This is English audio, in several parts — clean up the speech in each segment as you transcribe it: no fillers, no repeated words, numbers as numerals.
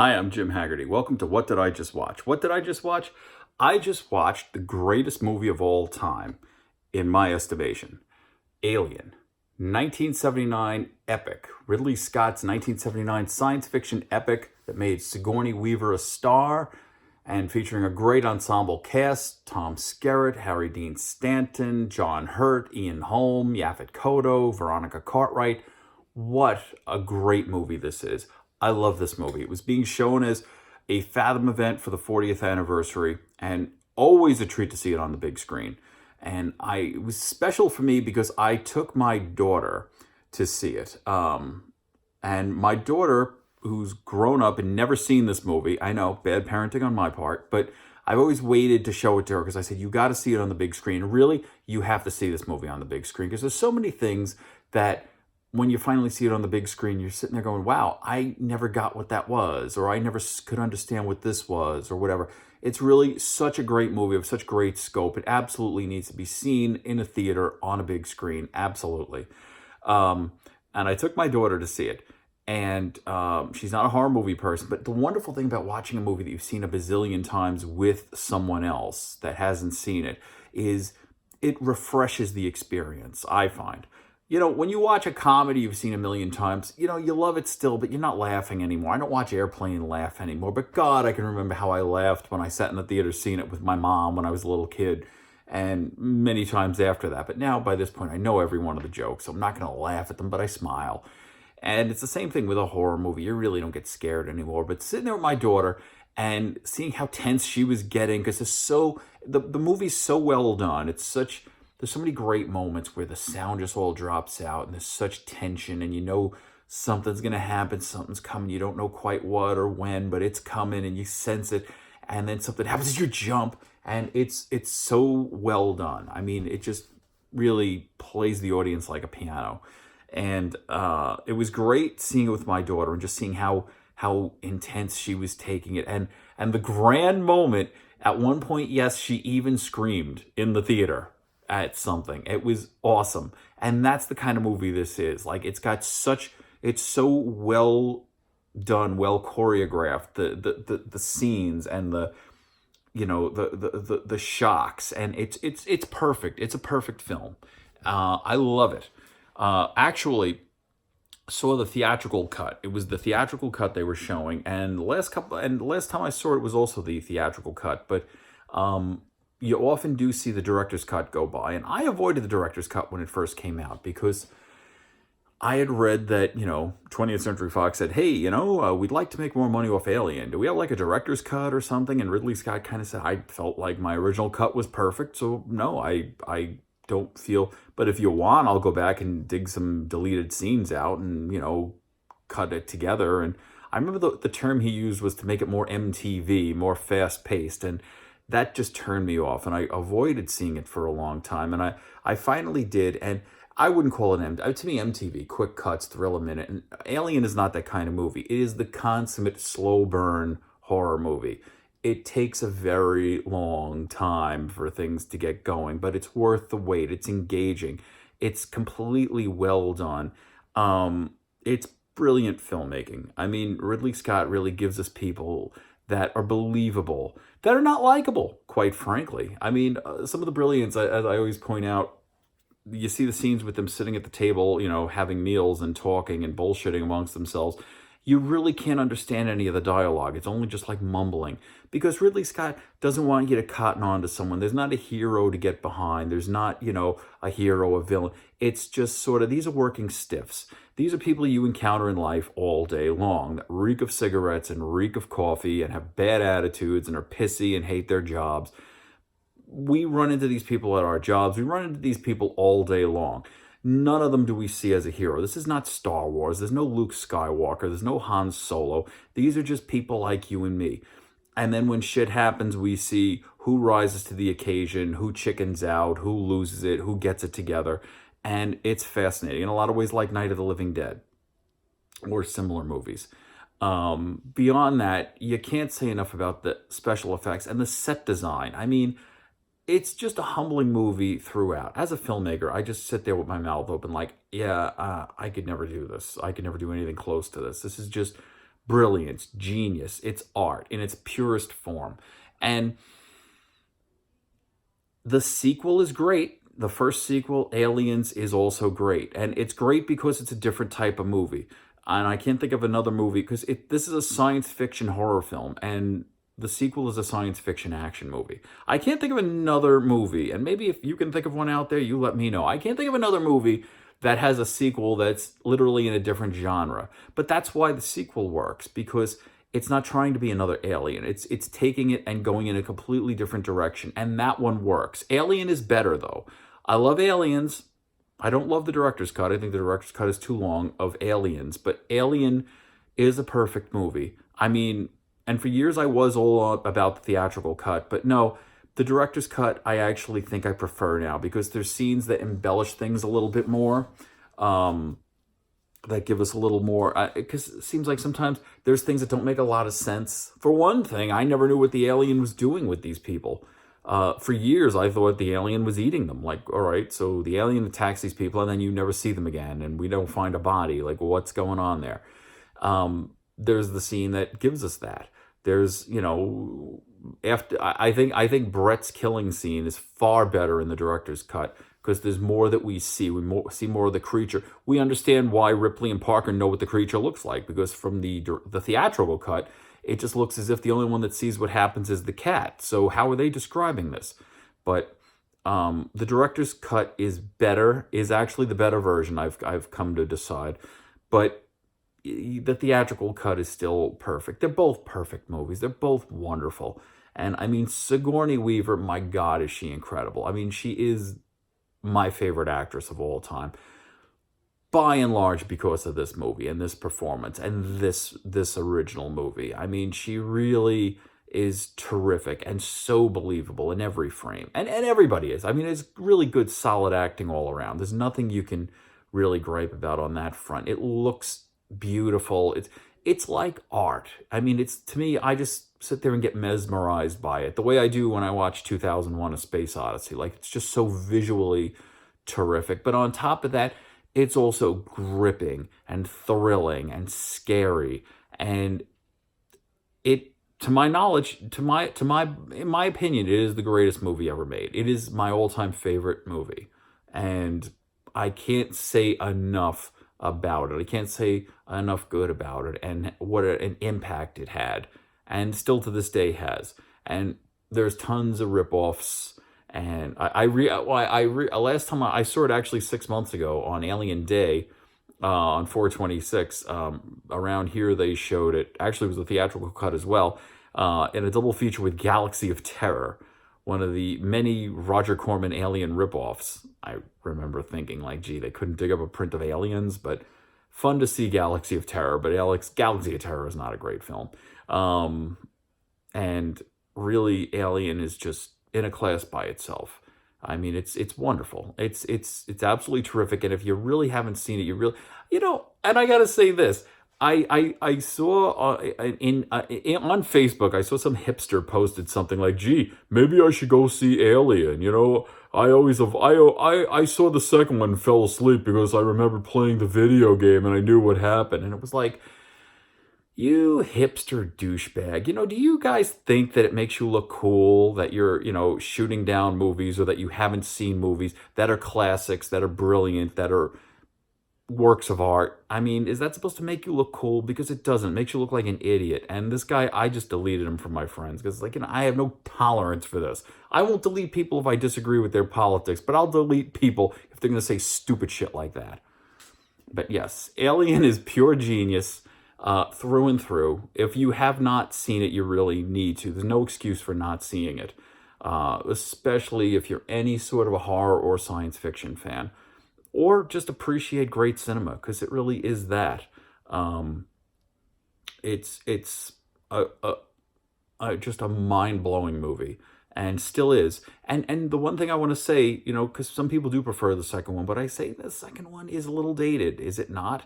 Hi, I'm Jim Haggerty. Welcome to What Did I Just Watch? What did I just watch? I just watched the greatest movie of all time, in my estimation, Alien. 1979 epic. Ridley Scott's 1979 science fiction epic that made Sigourney Weaver a star and featuring a great ensemble cast: Tom Skerritt, Harry Dean Stanton, John Hurt, Ian Holm, Yaphet Kotto, Veronica Cartwright. What a great movie this is. I love this movie. It was being shown as a Fathom event for the 40th anniversary, and always a treat to see it on the big screen. And it was special for me because I took my daughter to see it. And my daughter, who's grown up and never seen this movie, I know, bad parenting on my part, but I've always waited to show it to her because I said, you got to see it on the big screen. Really, you have to see this movie on the big screen because there's so many things that when you finally see it on the big screen, you're sitting there going, wow, I never got what that was, or I never could understand what this was, or whatever. It's really such a great movie of such great scope. It absolutely needs to be seen in a theater on a big screen. Absolutely. And I took my daughter to see it. And she's not a horror movie person, but the wonderful thing about watching a movie that you've seen a bazillion times with someone else that hasn't seen it is it refreshes the experience, I find. You know, when you watch a comedy you've seen a million times, you know, you love it still, but you're not laughing anymore. I don't watch Airplane and laugh anymore, but God, I can remember how I laughed when I sat in the theater seeing it with my mom when I was a little kid, and many times after that. But now, by this point, I know every one of the jokes, so I'm not going to laugh at them, but I smile. And it's the same thing with a horror movie. You really don't get scared anymore. But sitting there with my daughter and seeing how tense she was getting, because the movie's so well done. There's so many great moments where the sound just all drops out and there's such tension and you know something's going to happen, something's coming. You don't know quite what or when, but it's coming and you sense it. And then something happens, you jump, and it's so well done. I mean, it just really plays the audience like a piano. And it was great seeing it with my daughter and just seeing how intense she was taking it. And the grand moment, at one point, yes, she even screamed in the theater at something. It was awesome. And that's the kind of movie this is. Like, it's so well done, well choreographed, the scenes and the shocks, and it's perfect. It's a perfect film. I love it. Actually saw the theatrical cut. It was the theatrical cut they were showing, and the last time I saw it was also the theatrical cut, but you often do see the director's cut go by, and I avoided the director's cut when it first came out because I had read that, 20th Century Fox said, hey, we'd like to make more money off Alien. Do we have like a director's cut or something? And Ridley Scott kind of said, I felt like my original cut was perfect, so no, I don't feel, but if you want, I'll go back and dig some deleted scenes out and, cut it together. And I remember the term he used was to make it more MTV, more fast-paced, and that just turned me off, and I avoided seeing it for a long time, and I finally did, and I wouldn't call it to me MTV, quick cuts, thrill a minute, and Alien is not that kind of movie. It is the consummate slow burn horror movie. It takes a very long time for things to get going, but it's worth the wait. It's engaging. It's completely well done. It's brilliant filmmaking. I mean, Ridley Scott really gives us people that are believable, that are not likable, quite frankly. I mean, some of the brilliance, as I always point out, you see the scenes with them sitting at the table, having meals and talking and bullshitting amongst themselves. You really can't understand any of the dialogue. It's only just like mumbling. Because Ridley Scott doesn't want you to cotton on to someone. There's not a hero to get behind. There's not, a hero, a villain. It's just sort of, these are working stiffs. These are people you encounter in life all day long that reek of cigarettes and reek of coffee and have bad attitudes and are pissy and hate their jobs. We run into these people at our jobs. We run into these people all day long. None of them do we see as a hero. This is not Star Wars. There's no Luke Skywalker. There's no Han Solo. These are just people like you and me. And then when shit happens, we see who rises to the occasion, who chickens out, who loses it, who gets it together. And it's fascinating in a lot of ways, like Night of the Living Dead or similar movies. Beyond that, you can't say enough about the special effects and the set design. I mean, it's just a humbling movie throughout. As a filmmaker, I just sit there with my mouth open like, I could never do this. I could never do anything close to this. This is just brilliance, genius. It's art in its purest form. And the sequel is great. The first sequel, Aliens, is also great. And it's great because it's a different type of movie. And I can't think of another movie, because this is a science fiction horror film, and the sequel is a science fiction action movie. I can't think of another movie, and maybe if you can think of one out there, you let me know. I can't think of another movie that has a sequel that's literally in a different genre. But that's why the sequel works, because it's not trying to be another Alien. It's taking it and going in a completely different direction, and that one works. Alien is better, though. I love Aliens. I don't love the director's cut. I think the director's cut is too long of Aliens, but Alien is a perfect movie. I mean, and for years I was all about the theatrical cut, but no, the director's cut I actually think I prefer now, because there's scenes that embellish things a little bit more, that give us a little more, because it seems like sometimes there's things that don't make a lot of sense. For one thing, I never knew what the alien was doing with these people. For years, I thought the alien was eating them. Like, all right, so the alien attacks these people, and then you never see them again, and we don't find a body. Like, what's going on there? There's the scene that gives us that. There's, after I think Brett's killing scene is far better in the director's cut, because there's more that we see. We see more of the creature. We understand why Ripley and Parker know what the creature looks like, because from the theatrical cut, it just looks as if the only one that sees what happens is the cat. So how are they describing this? But the director's cut is better, is actually the better version, I've come to decide. But the theatrical cut is still perfect. They're both perfect movies. They're both wonderful. And I mean, Sigourney Weaver, my God, is she incredible. I mean, she is my favorite actress of all time, by and large, because of this movie and this performance and this original movie. I mean, she really is terrific and so believable in every frame. And everybody is. I mean, it's really good, solid acting all around. There's nothing you can really gripe about on that front. It looks beautiful. It's like art. I mean, it's, to me, I just sit there and get mesmerized by it, the way I do when I watch 2001: A Space Odyssey. Like, it's just so visually terrific. But on top of that, it's also gripping and thrilling and scary. And it, to my knowledge, in my opinion, it is the greatest movie ever made. It is my all-time favorite movie. And I can't say enough about it. I can't say enough good about it, and what an impact it had, and still to this day has. And there's tons of ripoffs. And last time I saw it, actually 6 months ago on Alien Day, on 4/26. Around here they showed it. Actually, it was a theatrical cut as well, in a double feature with Galaxy of Terror, one of the many Roger Corman Alien ripoffs. I remember thinking, like, gee, they couldn't dig up a print of Aliens, but fun to see Galaxy of Terror. But Galaxy of Terror is not a great film. And really, Alien is just in a class by itself. I mean, it's wonderful. It's absolutely terrific. And if you really haven't seen it, you really, and I gotta say this. I saw on Facebook, I saw some hipster posted something like, gee, maybe I should go see Alien. I saw the second one and fell asleep because I remembered playing the video game and I knew what happened. And it was like, you hipster douchebag. Do you guys think that it makes you look cool that you're, shooting down movies, or that you haven't seen movies that are classics, that are brilliant, that are works of art? I mean, is that supposed to make you look cool? Because it doesn't. It makes you look like an idiot. And this guy, I just deleted him from my friends, because, I have no tolerance for this. I won't delete people if I disagree with their politics, but I'll delete people if they're going to say stupid shit like that. But yes, Alien is pure genius. Through and through. If you have not seen it, you really need to. There's no excuse for not seeing it, especially if you're any sort of a horror or science fiction fan, or just appreciate great cinema, because it really is that. It's just a mind-blowing movie, and still is. And the one thing I want to say, because some people do prefer the second one, but I say the second one is a little dated, is it not?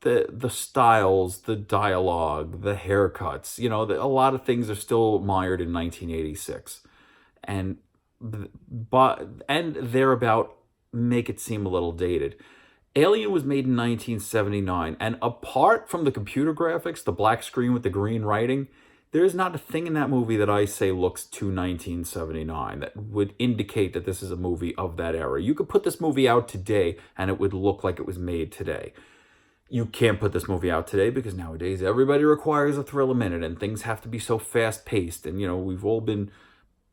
The styles, the dialogue, the haircuts, a lot of things are still mired in 1986, and thereabout make it seem a little dated. Alien was made in 1979, and apart from the computer graphics, the black screen with the green writing, there's not a thing in that movie that I say looks too 1979 that would indicate that this is a movie of that era. You could put this movie out today, and it would look like it was made today. You can't put this movie out today because nowadays everybody requires a thrill a minute, and things have to be so fast-paced, and, we've all been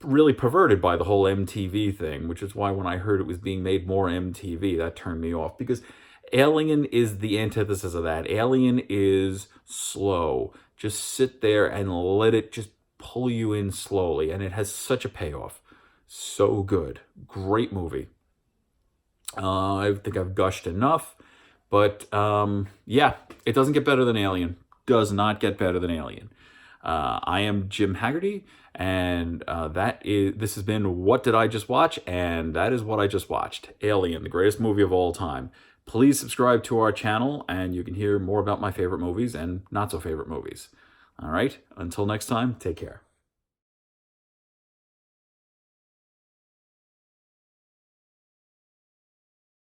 really perverted by the whole MTV thing, which is why when I heard it was being made more MTV, that turned me off, because Alien is the antithesis of that. Alien is slow. Just sit there and let it just pull you in slowly, and it has such a payoff. So good. Great movie. I think I've gushed enough, but yeah, it doesn't get better than Alien. Does not get better than Alien. I am Jim Haggerty, and this has been What Did I Just Watch? And that is what I just watched. Alien, the greatest movie of all time. Please subscribe to our channel, and you can hear more about my favorite movies and not so favorite movies. All right, until next time, take care.